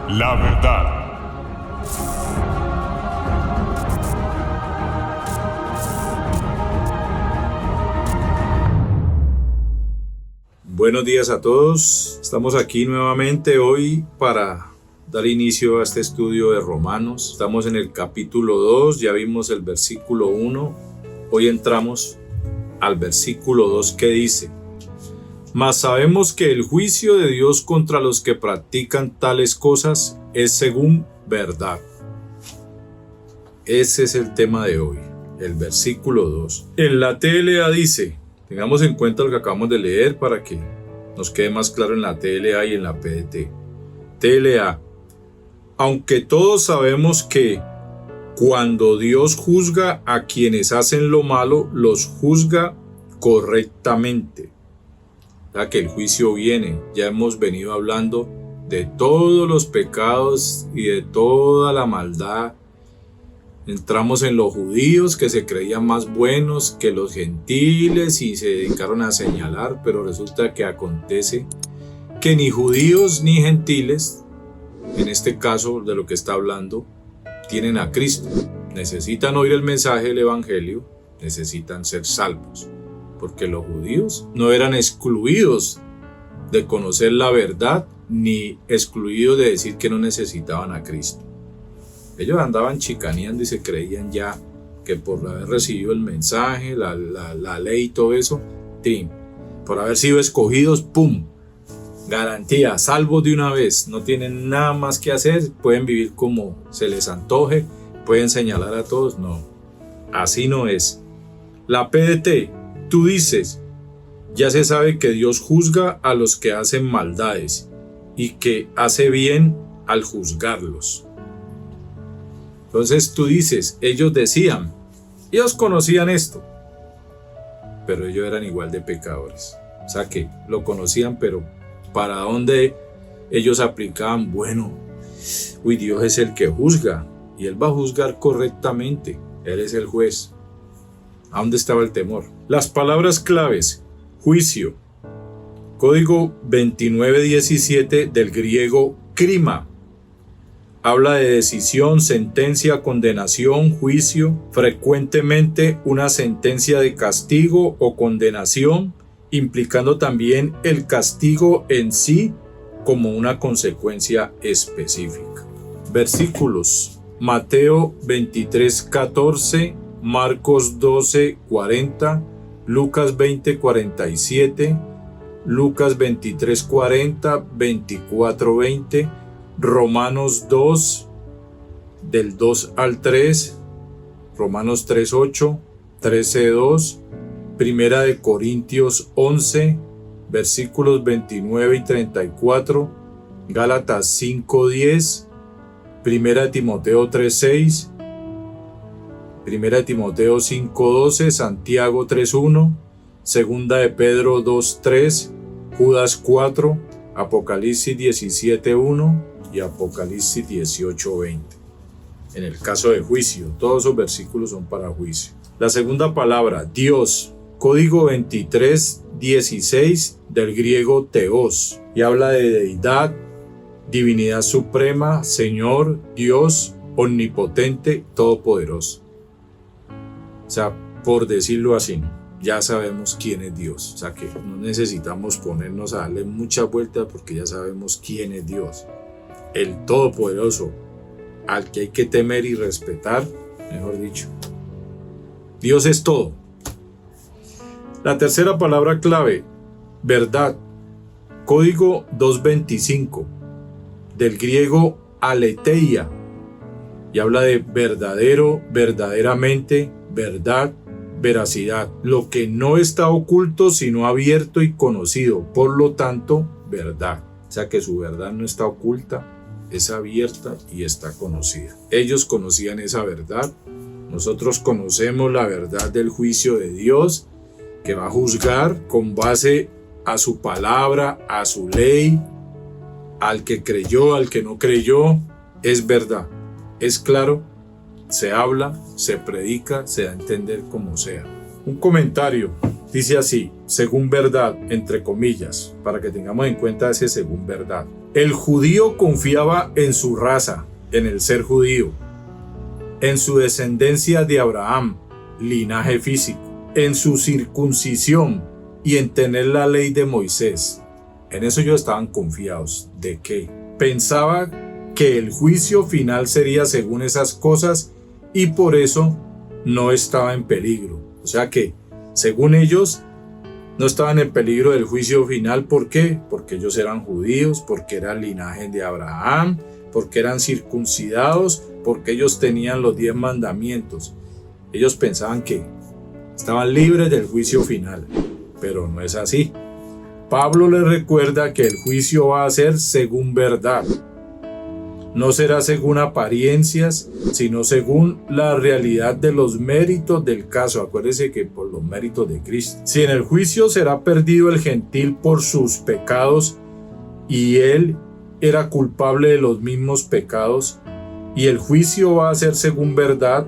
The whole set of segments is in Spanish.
La verdad. Buenos días a todos. Estamos aquí nuevamente hoy para dar inicio a este estudio de Romanos. Estamos en el capítulo 2, ya vimos el versículo 1. Hoy entramos al versículo 2 que dice: Mas sabemos que el juicio de Dios contra los que practican tales cosas es según verdad. Ese es el tema de hoy, el versículo 2. En la TLA dice, tengamos en cuenta lo que acabamos de leer para que nos quede más claro en la TLA y en la PDT. TLA: aunque todos sabemos que cuando Dios juzga a quienes hacen lo malo, los juzga correctamente. Ya que el juicio viene, ya hemos venido hablando de todos los pecados y de toda la maldad. Entramos en los judíos que se creían más buenos que los gentiles y se dedicaron a señalar, pero resulta que acontece que ni judíos ni gentiles, en este caso de lo que está hablando, tienen a Cristo. Necesitan oír el mensaje del evangelio, necesitan ser salvos. Porque los judíos no eran excluidos de conocer la verdad, ni excluidos de decir que no necesitaban a Cristo. Ellos andaban chicaneando y se creían ya que por haber recibido el mensaje, la ley y todo eso, por haber sido escogidos, ¡pum!, garantía, salvos de una vez, no tienen nada más que hacer, pueden vivir como se les antoje, pueden señalar a todos. No, así no es. La PDT: tú dices, ya se sabe que Dios juzga a los que hacen maldades y que hace bien al juzgarlos. Entonces tú dices, ellos decían, ellos conocían esto, pero ellos eran igual de pecadores. O sea que lo conocían, pero ¿para dónde ellos aplicaban? Bueno, Dios es el que juzga y Él va a juzgar correctamente. Él es el juez. ¿A dónde estaba el temor? Las palabras claves: juicio, código 2917 del griego krima. Habla de decisión, sentencia, condenación, juicio, frecuentemente una sentencia de castigo o condenación, implicando también el castigo en sí como una consecuencia específica. Versículos: Mateo 23:14, Marcos 12:40, Lucas 20:47, Lucas 23:40, 24:20, Romanos 2, del 2 al 3, Romanos 3:8, 13:2, Primera de Corintios 11, versículos 29 y 34, Gálatas 5:10, Primera de Timoteo 3:6, Primera de Timoteo 5:12, Santiago 3:1, Segunda de Pedro 2:3, Judas 4, Apocalipsis 17:1 y Apocalipsis 18:20. En el caso de juicio, todos esos versículos son para juicio. La segunda palabra, Dios, código 2316 del griego teos, y habla de deidad, divinidad suprema, Señor, Dios, omnipotente, todopoderoso. O sea, por decirlo así, ya sabemos quién es Dios. O sea que no necesitamos ponernos a darle muchas vueltas porque ya sabemos quién es Dios. El Todopoderoso, al que hay que temer y respetar, mejor dicho. Dios es todo. La tercera palabra clave, verdad, código 225, del griego aletheia, y habla de verdadero, verdaderamente, verdad, veracidad, lo que no está oculto sino abierto y conocido, por lo tanto, verdad. O sea que su verdad no está oculta, es abierta y está conocida. Ellos conocían esa verdad, nosotros conocemos la verdad del juicio de Dios, que va a juzgar con base a su palabra, a su ley, al que creyó, al que no creyó. Es verdad, es claro, se habla, se predica, se da a entender como sea. Un comentario Dice así, según verdad, entre comillas, para que tengamos en cuenta ese según verdad. El judío confiaba en su raza, en el ser judío, en su descendencia de Abraham, linaje físico, en su circuncisión y en tener la ley de Moisés. En eso ellos estaban confiados. ¿De qué? Pensaba que el juicio final sería según esas cosas y por eso no estaba en peligro. O sea que, según ellos, no estaban en peligro del juicio final. ¿Por qué? Porque ellos eran judíos, porque eran linaje de Abraham, porque eran circuncidados, porque ellos tenían los 10 mandamientos. Ellos pensaban que estaban libres del juicio final, pero no es así. Pablo les recuerda que el juicio va a ser según verdad. No será según apariencias, sino según la realidad de los méritos del caso. Acuérdese que por los méritos de Cristo. Si en el juicio será perdido el gentil por sus pecados y él era culpable de los mismos pecados, y el juicio va a ser según verdad,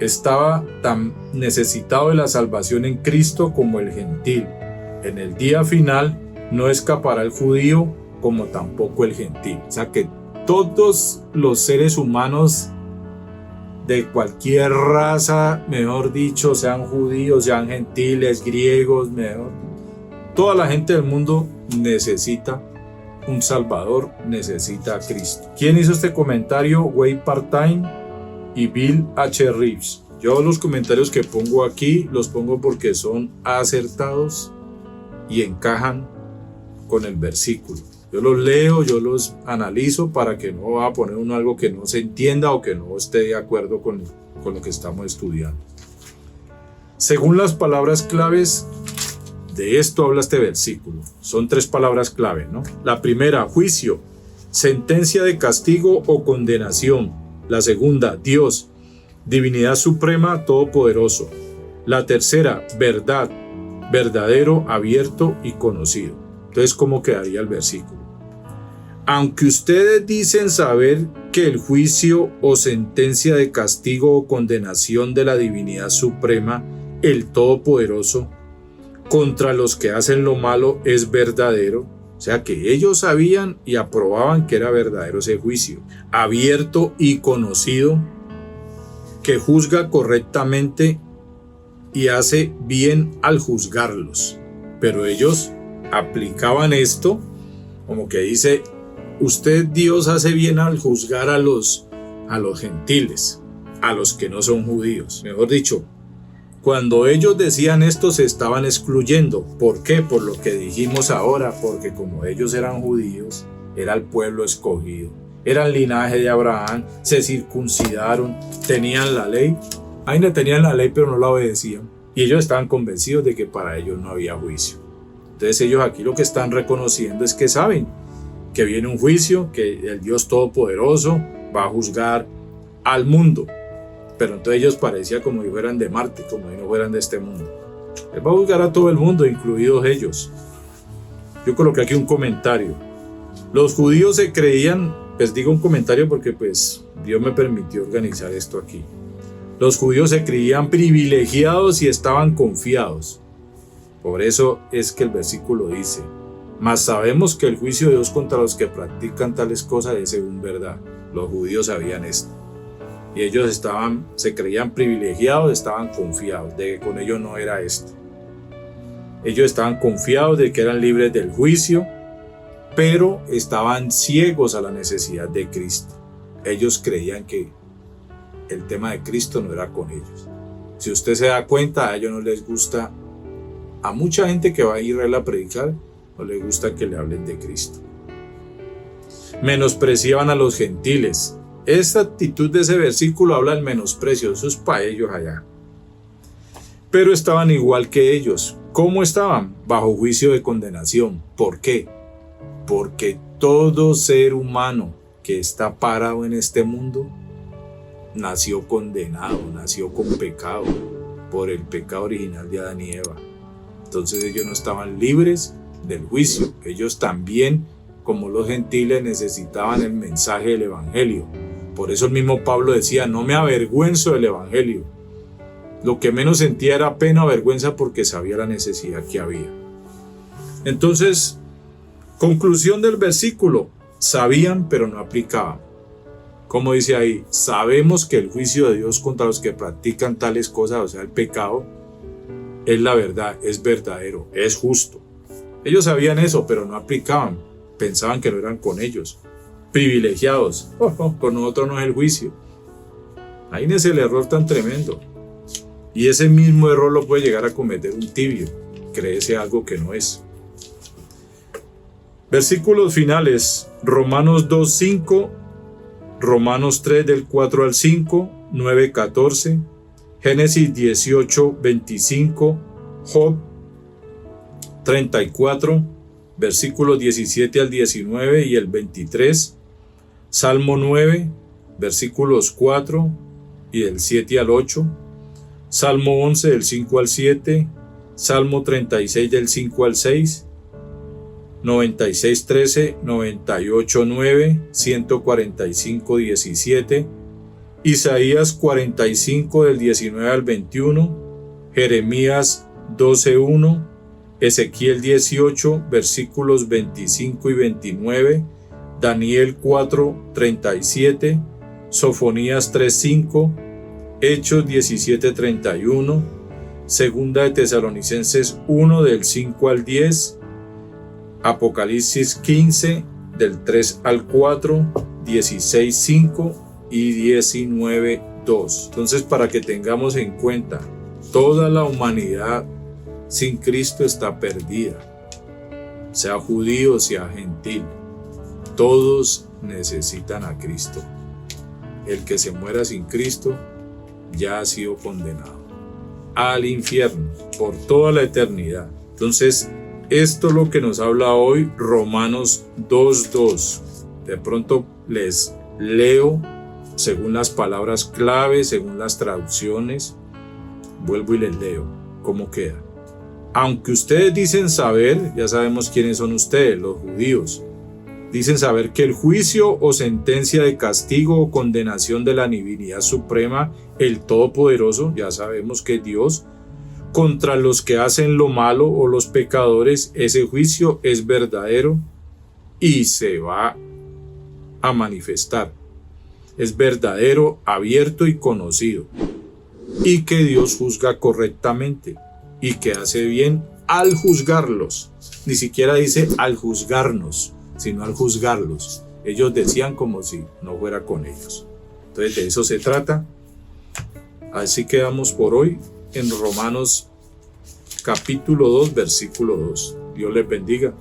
estaba tan necesitado de la salvación en Cristo como el gentil. En el día final no escapará el judío como tampoco el gentil. O sea que todos los seres humanos de cualquier raza, mejor dicho, sean judíos, sean gentiles, griegos, toda la gente del mundo necesita un Salvador, necesita a Cristo. ¿Quién hizo este comentario? Wade Partine y Bill H. Reeves. Yo los comentarios que pongo aquí los pongo porque son acertados y encajan con el versículo. Yo los leo, yo los analizo para que no va a poner uno algo que no se entienda o que no esté de acuerdo con lo que estamos estudiando. Según las palabras claves, de esto habla este versículo. Son 3 palabras clave, ¿no? La primera, juicio, sentencia de castigo o condenación. La segunda, Dios, divinidad suprema, todopoderoso. La tercera, verdad, verdadero, abierto y conocido. Entonces, ¿cómo quedaría el versículo? Aunque ustedes dicen saber que el juicio o sentencia de castigo o condenación de la divinidad suprema, el todopoderoso, contra los que hacen lo malo es verdadero, o sea que ellos sabían y aprobaban que era verdadero ese juicio, abierto y conocido, que juzga correctamente y hace bien al juzgarlos. Pero ellos aplicaban esto como que dice, usted Dios hace bien al juzgar a los gentiles, a los que no son judíos. Mejor dicho, cuando ellos decían esto se estaban excluyendo. ¿Por qué? Por lo que dijimos ahora, porque como ellos eran judíos, era el pueblo escogido, eran linaje de Abraham, se circuncidaron, tenían la ley. Ahí no tenían la ley, pero no la obedecían. Y ellos estaban convencidos de que para ellos no había juicio. Entonces ellos aquí lo que están reconociendo es que saben que viene un juicio, que el Dios Todopoderoso va a juzgar al mundo. Pero entonces ellos parecía como si fueran de Marte, como si no fueran de este mundo. Él va a juzgar a todo el mundo, incluidos ellos. Yo coloqué aquí un comentario. Los judíos se creían, pues digo un comentario porque pues Dios me permitió organizar esto aquí. Los judíos se creían privilegiados y estaban confiados. Por eso es que el versículo dice, mas sabemos que el juicio de Dios contra los que practican tales cosas es según verdad. Los judíos sabían esto. Y ellos se creían privilegiados, estaban confiados de que con ellos no era esto. Ellos estaban confiados de que eran libres del juicio, pero estaban ciegos a la necesidad de Cristo. Ellos creían que el tema de Cristo no era con ellos. Si usted se da cuenta, a ellos no les gusta, a mucha gente que va a Israel a predicar, no les gusta que le hablen de Cristo. Menospreciaban a los gentiles. Esta actitud de ese versículo habla del menosprecio, eso es para ellos allá. Pero estaban igual que ellos. ¿Cómo estaban? Bajo juicio de condenación. ¿Por qué? Porque todo ser humano que está parado en este mundo nació condenado, nació con pecado, por el pecado original de Adán y Eva. Entonces ellos no estaban libres del juicio. Ellos también, como los gentiles, necesitaban el mensaje del evangelio. Por eso el mismo Pablo decía, no me avergüenzo del evangelio, Lo que menos sentía era pena o vergüenza porque sabía la necesidad que había. Entonces, conclusión del versículo, sabían pero no aplicaban. Como dice ahí, sabemos que el juicio de Dios contra los que practican tales cosas, o sea, el pecado, es la verdad, es verdadero, es justo. Ellos sabían eso, pero no aplicaban. Pensaban que no eran con ellos. Privilegiados. Con nosotros no es el juicio. Ahí es el error tan tremendo. Y ese mismo error lo puede llegar a cometer un tibio. Créese algo que no es. Versículos finales. Romanos 2:5, Romanos 3 del 4 al 5, 9:14, Génesis 18:25, Job 34, versículos 17 al 19 y el 23, Salmo 9, versículos 4 y del 7 al 8, Salmo 11 del 5 al 7, Salmo 36 del 5 al 6, 96:13, 98:9, 145:17, Isaías 45 del 19 al 21, Jeremías 12:1, Ezequiel 18, versículos 25 y 29, Daniel 4:37, Sofonías 3:5, Hechos 17:31, Segunda de Tesalonicenses 1 del 5 al 10, Apocalipsis 15 del 3 al 4, 16:5 y 19:2. Entonces, para que tengamos en cuenta, toda la humanidad sin Cristo está perdida, sea judío, sea gentil, todos necesitan a Cristo. El que se muera sin Cristo ya ha sido condenado al infierno por toda la eternidad. Entonces, esto es lo que nos habla hoy Romanos 2:2. De pronto les leo según las palabras clave, según las traducciones. Vuelvo y les leo cómo queda. Aunque ustedes dicen saber, ya sabemos quiénes son ustedes, los judíos. Dicen saber que el juicio o sentencia de castigo o condenación de la divinidad suprema, el Todopoderoso, ya sabemos que es Dios, contra los que hacen lo malo o los pecadores, ese juicio es verdadero y se va a manifestar. Es verdadero, abierto y conocido. Y que Dios juzga correctamente y que hace bien al juzgarlos. Ni siquiera dice al juzgarnos, sino al juzgarlos. Ellos decían como si no fuera con ellos. Entonces de eso se trata. Así quedamos por hoy en Romanos capítulo 2, versículo 2. Dios les bendiga.